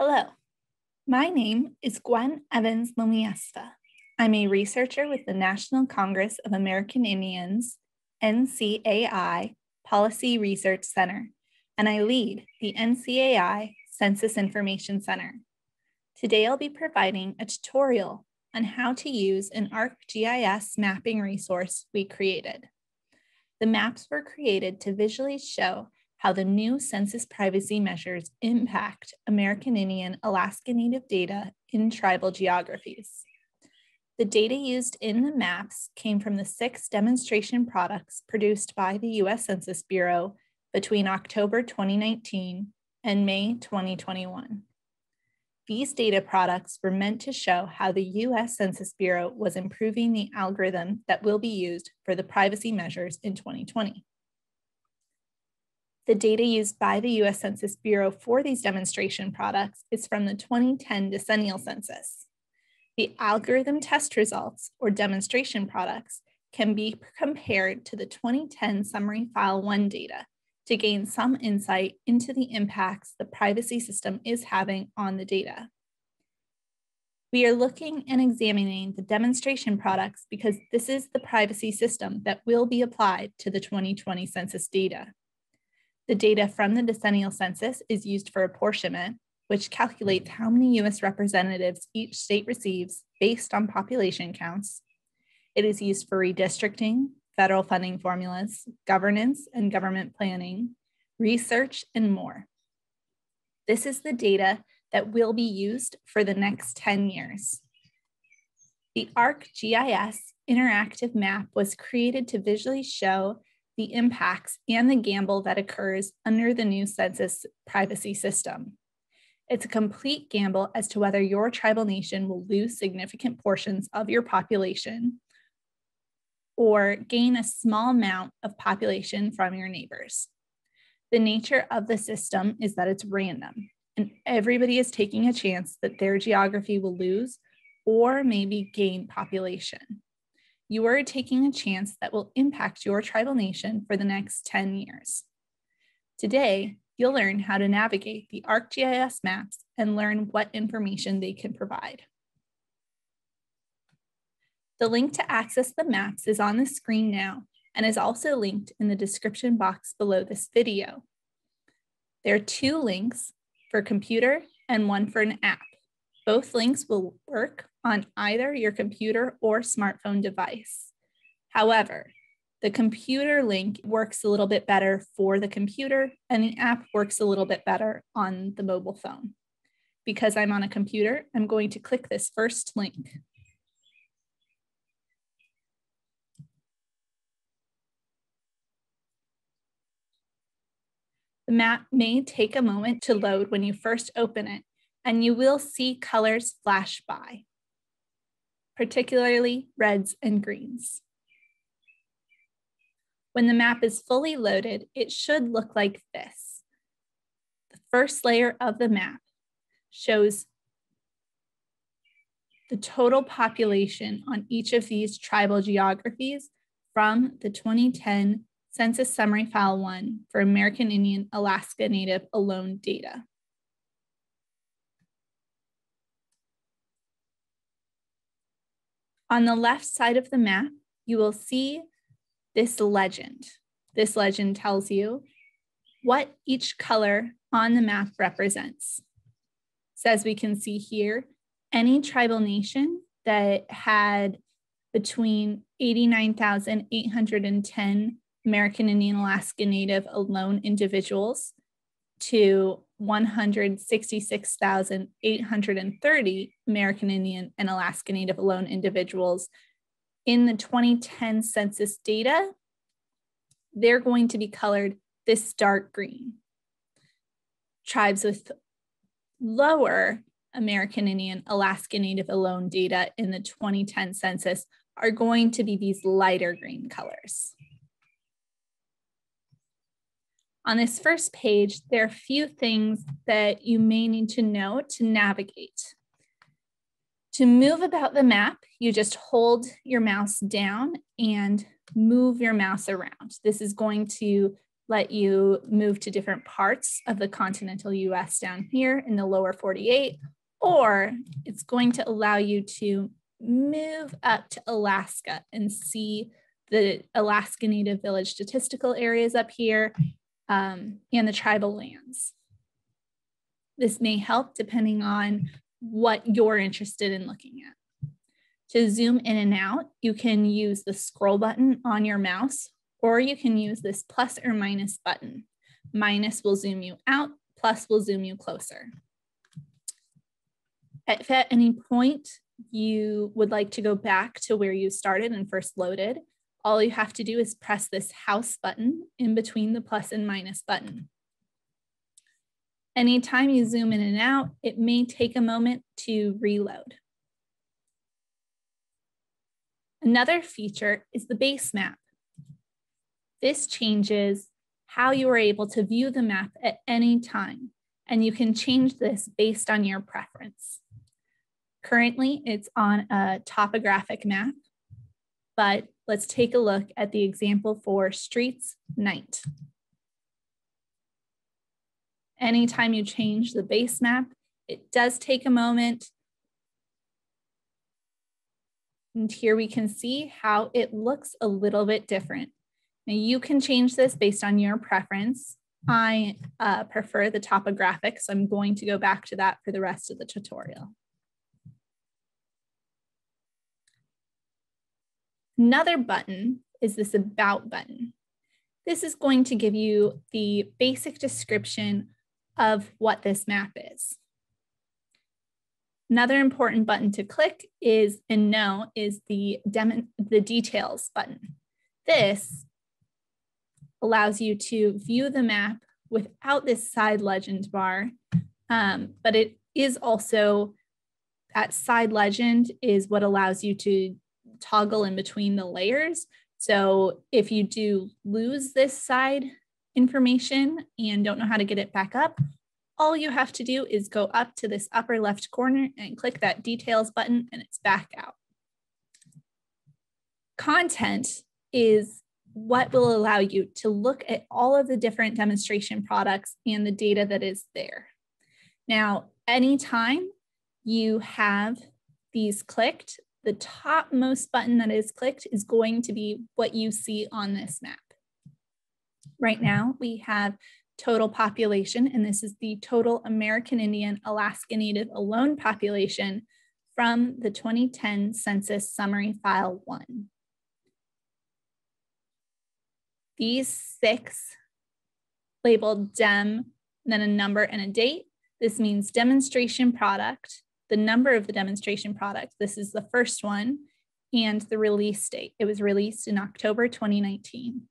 Hello, my name is Gwen Evans Lomiesta. I'm a researcher with the National Congress of American Indians, NCAI Policy Research Center, and I lead the NCAI Census Information Center. Today I'll be providing a tutorial on how to use an ArcGIS mapping resource we created. The maps were created to visually show how the new census privacy measures impact American Indian Alaska Native data in tribal geographies. The data used in the maps came from the 6 demonstration products produced by the U.S. Census Bureau between October 2019 and May 2021. These data products were meant to show how the U.S. Census Bureau was improving the algorithm that will be used for the privacy measures in 2020. The data used by the U.S. Census Bureau for these demonstration products is from the 2010 decennial census. The algorithm test results, or demonstration products, can be compared to the 2010 Summary File 1 data to gain some insight into the impacts the privacy system is having on the data. We are looking and examining the demonstration products because this is the privacy system that will be applied to the 2020 census data. The data from the decennial census is used for apportionment, which calculates how many U.S. representatives each state receives based on population counts. It is used for redistricting, federal funding formulas, governance and government planning, research, and more. This is the data that will be used for the next 10 years. The ArcGIS interactive map was created to visually show the impacts and the gamble that occurs under the new census privacy system. It's a complete gamble as to whether your tribal nation will lose significant portions of your population or gain a small amount of population from your neighbors. The nature of the system is that it's random, and everybody is taking a chance that their geography will lose or maybe gain population. You are taking a chance that will impact your tribal nation for the next 10 years. Today, you'll learn how to navigate the ArcGIS maps and learn what information they can provide. The link to access the maps is on the screen now and is also linked in the description box below this video. There are 2 links for computer and 1 for an app. Both links will work on either your computer or smartphone device. However, the computer link works a little bit better for the computer and the app works a little bit better on the mobile phone. Because I'm on a computer, I'm going to click this first link. The map may take a moment to load when you first open it, and you will see colors flash by, particularly reds and greens. When the map is fully loaded, it should look like this. The first layer of the map shows the total population on each of these tribal geographies from the 2010 Census Summary File 1 for American Indian Alaska Native alone data. On the left side of the map, you will see this legend. This legend tells you what each color on the map represents. So as we can see here, any tribal nation that had between 89,810 American Indian Alaska Native alone individuals to 166,830 American Indian and Alaska Native alone individuals in the 2010 census data, they're going to be colored this dark green. Tribes with lower American Indian Alaska Native alone data in the 2010 census are going to be these lighter green colors. On this first page, there are a few things that you may need to know to navigate. To move about the map, you just hold your mouse down and move your mouse around. This is going to let you move to different parts of the continental US down here in the lower 48, or it's going to allow you to move up to Alaska and see the Alaska Native Village statistical areas up here and the tribal lands. This may help depending on what you're interested in looking at. To zoom in and out, you can use the scroll button on your mouse, or you can use this plus or minus button. Minus will zoom you out, plus will zoom you closer. If at any point you would like to go back to where you started and first loaded, all you have to do is press this house button in between the plus and minus button. Anytime you zoom in and out, it may take a moment to reload. Another feature is the base map. This changes how you are able to view the map at any time, and you can change this based on your preference. Currently, it's on a topographic map, but let's take a look at the example for streets night. Anytime you change the base map, it does take a moment. And here we can see how it looks a little bit different. Now you can change this based on your preference. I prefer the topographic, so I'm going to go back to that for the rest of the tutorial. Another button is this About button. This is going to give you the basic description of what this map is. Another important button to click is the Details button. This allows you to view the map without this side legend bar, but it is also, that side legend is what allows you to toggle in between the layers. So if you do lose this side information and don't know how to get it back up, all you have to do is go up to this upper left corner and click that Details button and it's back out. Content is what will allow you to look at all of the different demonstration products and the data that is there. Now, anytime you have these clicked, the topmost button that is clicked is going to be what you see on this map. Right now, we have total population, and this is the total American Indian Alaska Native alone population from the 2010 Census Summary File 1. These 6 labeled DEM, then a number and a date. This means demonstration product, the number of the demonstration product. This is the first one, and the release date. It was released in October 2019.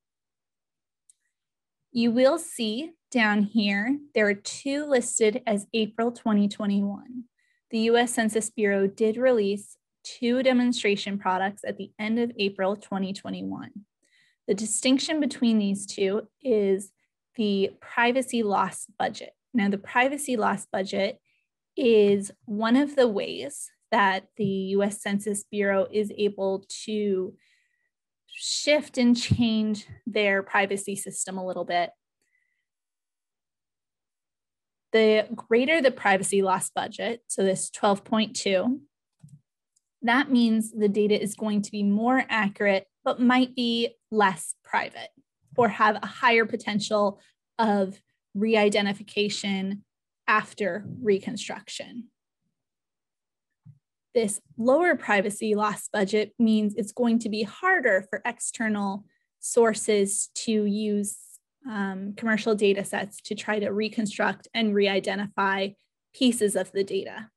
You will see down here, there are 2 listed as April 2021. The US Census Bureau did release 2 demonstration products at the end of April 2021. The distinction between these 2 is the privacy loss budget. Now, the privacy loss budget is one of the ways that the US Census Bureau is able to shift and change their privacy system a little bit. The greater the privacy loss budget, so this 12.2, that means the data is going to be more accurate, but might be less private or have a higher potential of re-identification after reconstruction. This lower privacy loss budget means it's going to be harder for external sources to use commercial data sets to try to reconstruct and re-identify pieces of the data.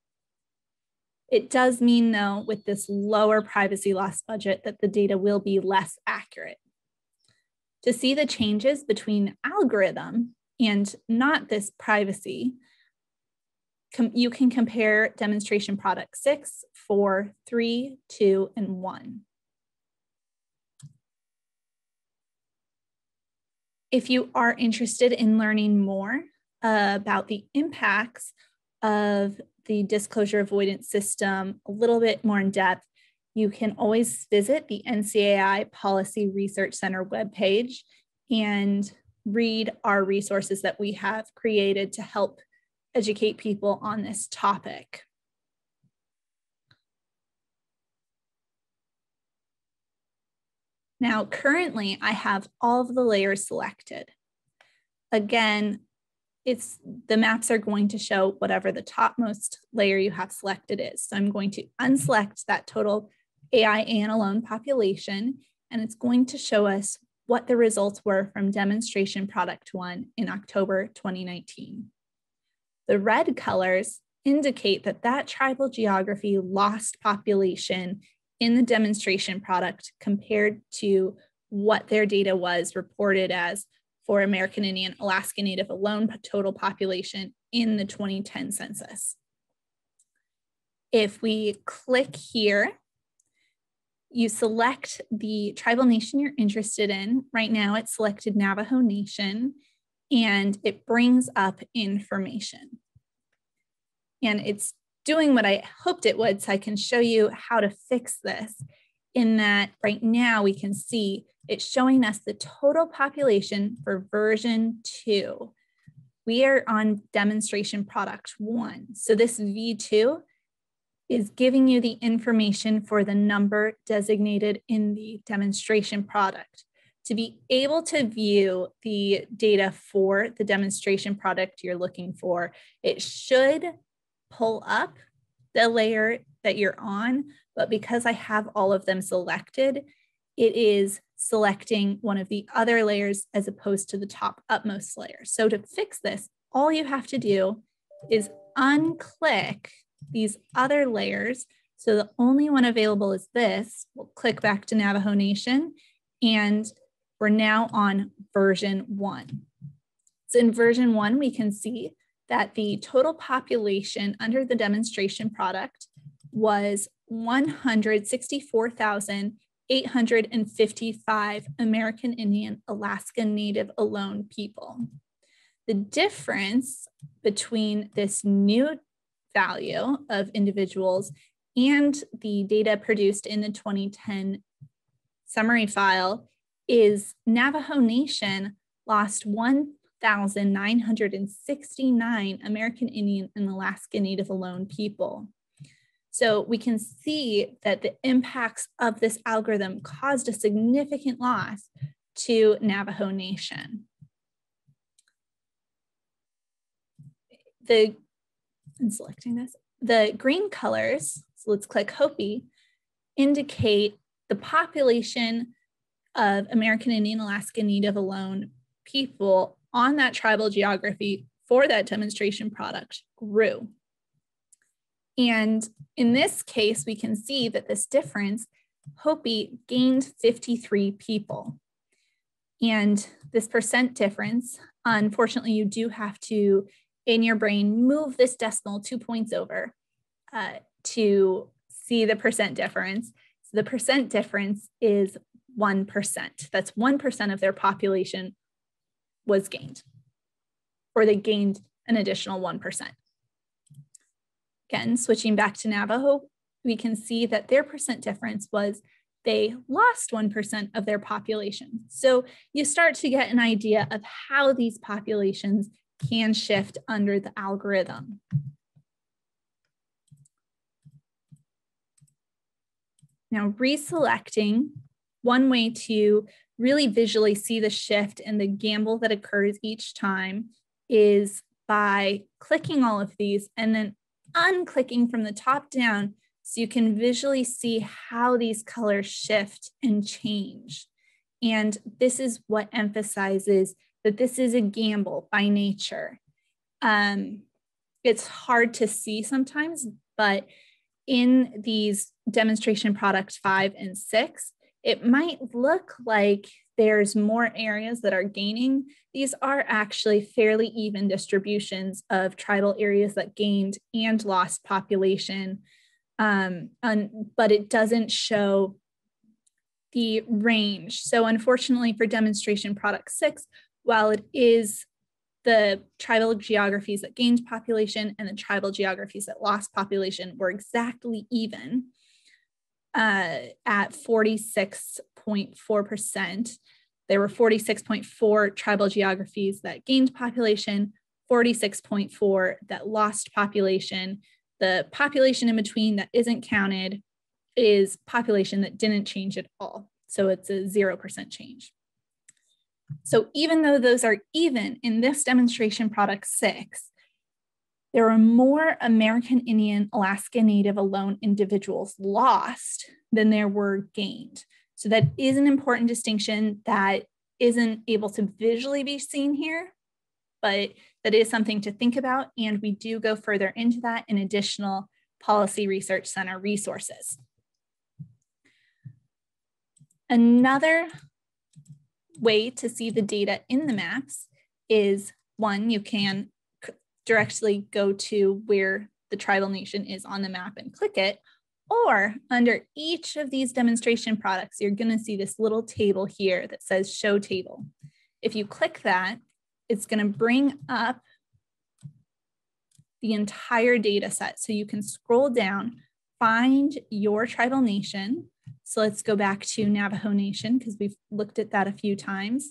It does mean, though, with this lower privacy loss budget that the data will be less accurate. To see the changes between algorithm and not this privacy, you can compare demonstration product 6, 4, 3, 2, and 1. If you are interested in learning more about the impacts of the disclosure avoidance system a little bit more in depth, you can always visit the NCAI Policy Research Center webpage, and read our resources that we have created to help educate people on this topic. Now, currently, I have all of the layers selected. Again, the maps are going to show whatever the topmost layer you have selected is. So I'm going to unselect that total AIAN alone population, and it's going to show us what the results were from demonstration product 1 in October 2019. The red colors indicate that that tribal geography lost population in the demonstration product compared to what their data was reported as for American Indian, Alaska Native alone total population in the 2010 census. If we click here, you select the tribal nation you're interested in. Right now it's selected Navajo Nation, and it brings up information. And it's doing what I hoped it would, so I can show you how to fix this, in that right now we can see it's showing us the total population for version 2. We are on demonstration product 1. So this V2 is giving you the information for the number designated in the demonstration product. To be able to view the data for the demonstration product you're looking for, it should pull up the layer that you're on, but because I have all of them selected, it is selecting one of the other layers as opposed to the top upmost layer. So to fix this, all you have to do is unclick these other layers. So the only one available is this. We'll click back to Navajo Nation, and we're now on version 1. So in version 1, we can see that the total population under the demonstration product was 164,855 American Indian, Alaska Native alone people. The difference between this new value of individuals and the data produced in the 2010 summary file is Navajo Nation lost 1,969 American Indian and Alaska Native alone people. So we can see that the impacts of this algorithm caused a significant loss to Navajo Nation. I'm selecting this. The green colors, so let's click Hopi, indicate the population of American Indian, Alaska Native alone people on that tribal geography for that demonstration product grew. And in this case, we can see that this difference, Hopi gained 53 people. And this percent difference, unfortunately, you do have to, in your brain, move this decimal 2 points over to see the percent difference. So the percent difference is 1%. That's 1% of their population was gained, or they gained an additional 1%. Again, switching back to Navajo, we can see that their percent difference was they lost 1% of their population. So you start to get an idea of how these populations can shift under the algorithm. Now, reselecting, one way to really visually see the shift and the gamble that occurs each time is by clicking all of these and then unclicking from the top down so you can visually see how these colors shift and change. And this is what emphasizes that this is a gamble by nature. It's hard to see sometimes, but in these demonstration products 5 and 6, it might look like there's more areas that are gaining. These are actually fairly even distributions of tribal areas that gained and lost population, but it doesn't show the range. So unfortunately for demonstration product 6, while it is the tribal geographies that gained population and the tribal geographies that lost population were exactly even at 46.4%. there were 46.4 tribal geographies that gained population, 46.4 that lost population. The population in between that isn't counted is population that didn't change at all. So it's a 0% change. So even though those are even in this demonstration product 6, there are more American Indian Alaska Native alone individuals lost than there were gained. So that is an important distinction that isn't able to visually be seen here, but that is something to think about. And we do go further into that in additional Policy Research Center resources. Another way to see the data in the maps is, one, you can directly go to where the tribal nation is on the map and click it, or under each of these demonstration products, you're going to see this little table here that says Show Table. If you click that, it's going to bring up the entire data set. So you can scroll down, find your tribal nation. So let's go back to Navajo Nation because we've looked at that a few times.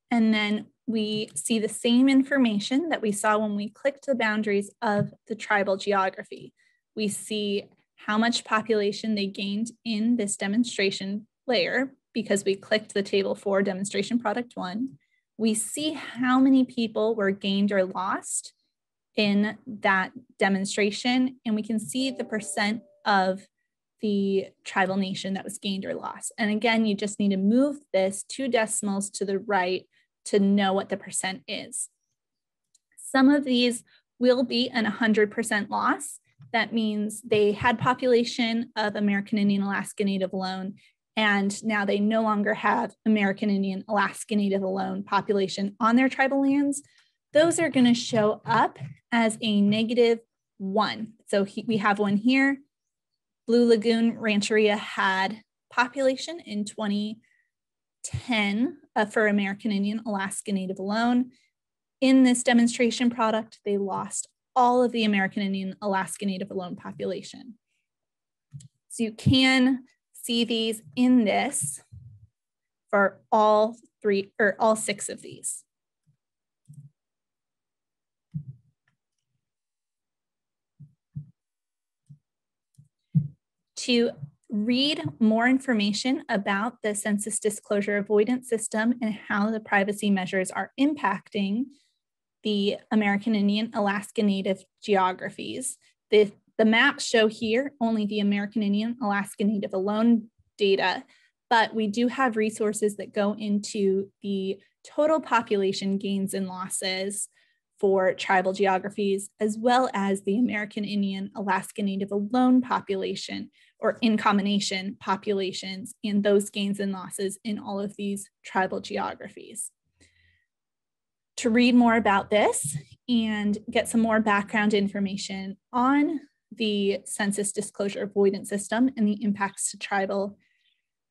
And then we see the same information that we saw when we clicked the boundaries of the tribal geography. We see how much population they gained in this demonstration layer because we clicked the table for demonstration product 1. We see how many people were gained or lost in that demonstration, and we can see the percent of the tribal nation that was gained or lost. And again, you just need to move this 2 decimals to the right to know what the percent is. Some of these will be an 100% loss. That means they had population of American Indian Alaska Native alone, and now they no longer have American Indian Alaska Native alone population on their tribal lands. Those are going to show up as a -1. So we have one here. Blue Lagoon Rancheria had population in 2010 for American Indian Alaska Native alone. In this demonstration product, they lost all of the American Indian Alaska Native alone population. So you can see these in this for all 3 or all 6 of these. To read more information about the census disclosure avoidance system and how the privacy measures are impacting the American Indian Alaska Native geographies. The maps show here only the American Indian Alaska Native alone data, but we do have resources that go into the total population gains and losses for tribal geographies, as well as the American Indian Alaska Native alone population, or in combination populations, and those gains and losses in all of these tribal geographies. To read more about this and get some more background information on the census disclosure avoidance system and the impacts to tribal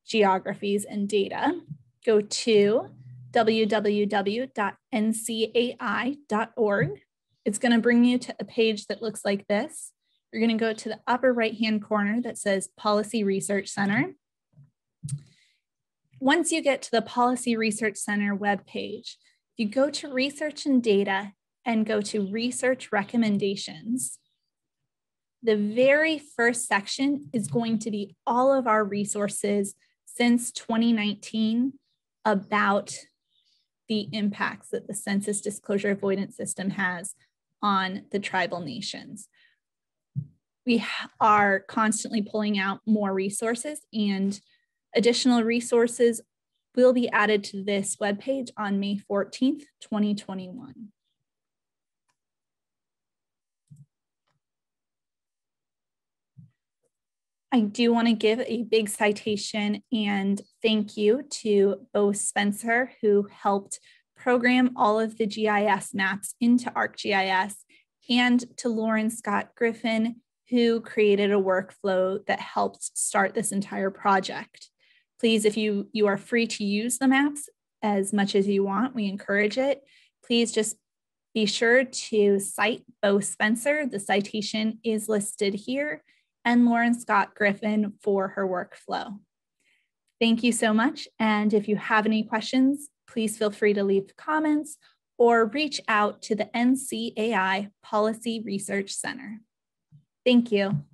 geographies and data, go to www.ncai.org. It's going to bring you to a page that looks like this. You're going to go to the upper right-hand corner that says Policy Research Center. Once you get to the Policy Research Center webpage, you go to Research and Data and go to Research Recommendations. The very first section is going to be all of our resources since 2019 about the impacts that the census disclosure avoidance system has on the tribal nations. We are constantly pulling out more resources, and additional resources will be added to this webpage on May 14th, 2021. I do want to give a big citation and thank you to Bo Spencer, who helped program all of the GIS maps into ArcGIS, and to Lauren Scott Griffin, who created a workflow that helped start this entire project. Please, if you are free to use the maps as much as you want, we encourage it. Please just be sure to cite Bo Spencer. The citation is listed here. and Lauren Scott Griffin for her workflow. Thank you so much. And if you have any questions, please feel free to leave comments or reach out to the NCAI Policy Research Center. Thank you.